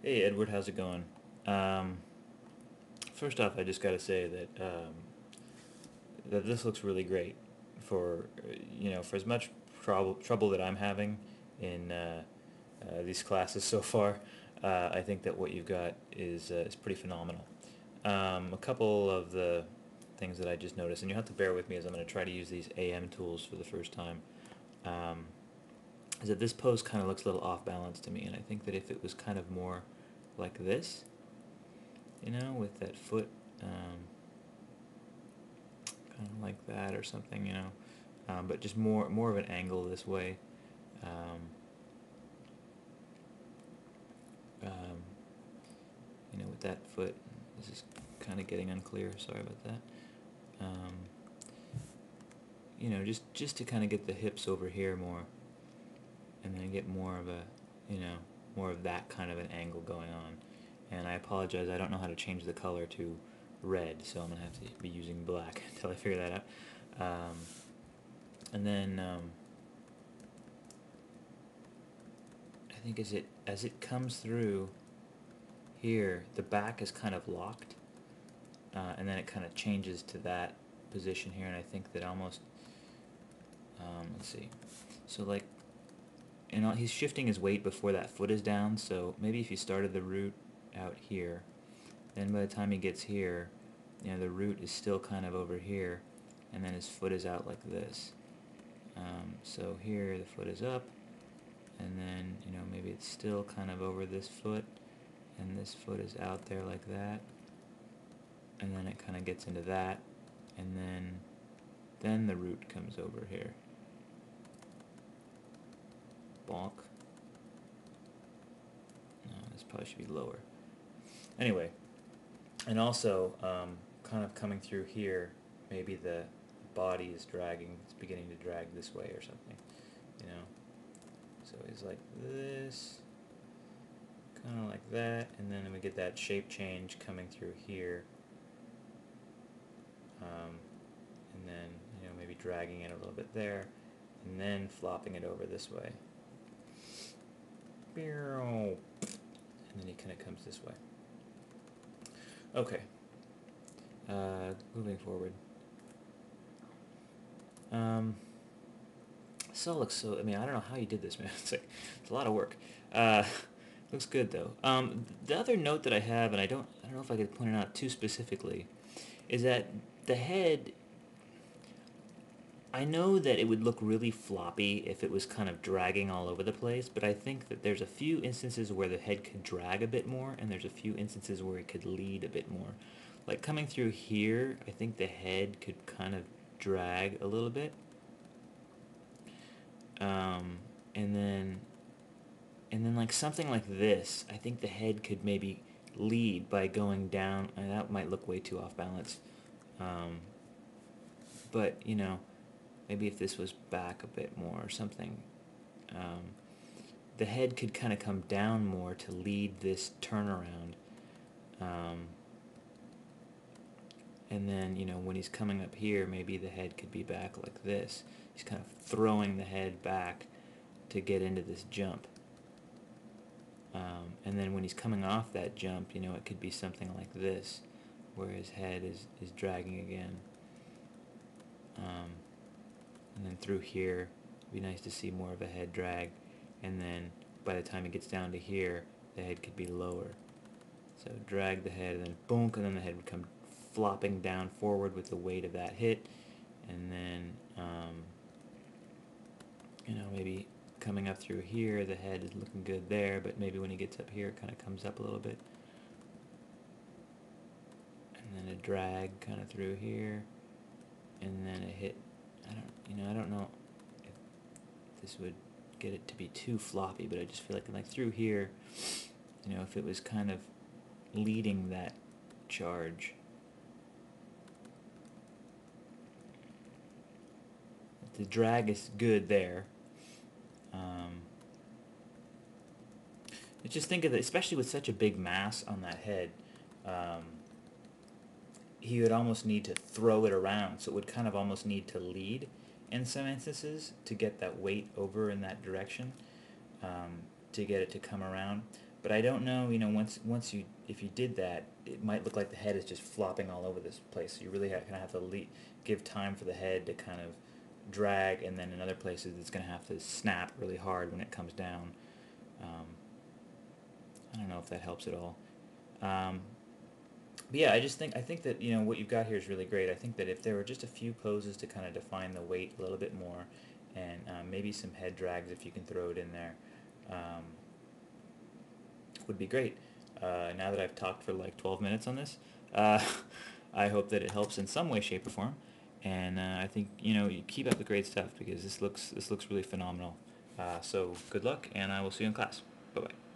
Hey Edward, how's it going? Um, First off, I just got to say that this looks really great for for as much trouble that I'm having in these classes so far. I think that what you've got is pretty phenomenal. A couple of the things that I just noticed, and you have to bear with me as I'm going to try to use these AM tools for the first time. Um, is that this pose kind of looks a little off balance to me, and I think that if it was kind of more like this, with that foot kind of like that or something, but just more of an angle this way. Um, um, with that foot, this is kind of getting unclear. Sorry about that. Um, just to kind of get the hips over here more, and then get more of a, more of that kind of an angle going on. And I apologize, I don't know how to change the color to red, so I'm gonna have to be using black until I figure that out. And then I think as it comes through here, the back is kind of locked, and then it kind of changes to that position here, and I think that almost, let's see, so like, he's shifting his weight before that foot is down, so maybe if you started the root out here, then by the time he gets here, the root is still kind of over here, and then his foot is out like this. So here the foot is up, and then, maybe it's still kind of over this foot, and this foot is out there like that, and then it kind of gets into that, and then the root comes over here. Bonk. No, this probably should be lower. Anyway, and also, kind of coming through here, maybe the body is dragging, it's beginning to drag this way or something, you know. So he's like this, kind of like that, and then we get that shape change coming through here, and then, maybe dragging it a little bit there, and then flopping it over this way. And then he kind of comes this way. Okay. Moving forward. So looks so. I mean, I don't know how you did this, man. It's a lot of work. Uh, Looks good though. The other note that I have, and I don't know if I could point it out too specifically, is that the head. I know that it would look really floppy if it was kind of dragging all over the place, but I think that there's a few instances where the head could drag a bit more, and there's a few instances where it could lead a bit more. Like coming through here, I think the head could kind of drag a little bit. Um, and then like something like this, I think the head could maybe lead by going down, and that might look way too off balance. Um, but maybe if this was back a bit more or something, um, the head could kind of come down more to lead this turnaround. Um, and then, when he's coming up here, maybe the head could be back like this. He's kind of throwing the head back to get into this jump. And then when he's coming off that jump, it could be something like this, where his head is dragging again. And then through here, it'd be nice to see more of a head drag. And then by the time it gets down to here, the head could be lower. So drag the head, and then boom, and then the head would come flopping down forward with the weight of that hit. And then, maybe coming up through here, the head is looking good there, but maybe when he gets up here, it kind of comes up a little bit. And then a drag kind of through here, and then a hit. I don't know if this would get it to be too floppy, but I just feel like through here, if it was kind of leading that charge. The drag is good there. Just think of it, especially with such a big mass on that head, he would almost need to throw it around, so it would kind of almost need to lead in some instances to get that weight over in that direction, to get it to come around. But I don't know, once you, if you did that, it might look like the head is just flopping all over this place. So you really kind of have to give time for the head to kind of drag, and then in other places it's going to have to snap really hard when it comes down. I don't know if that helps at all. But yeah, I think that what you've got here is really great. I think that if there were just a few poses to kind of define the weight a little bit more, and maybe some head drags if you can throw it in there, would be great. Now that I've talked for like 12 minutes on this, I hope that it helps in some way, shape, or form. And I think you keep up the great stuff, because this looks really phenomenal. So good luck, and I will see you in class. Bye bye.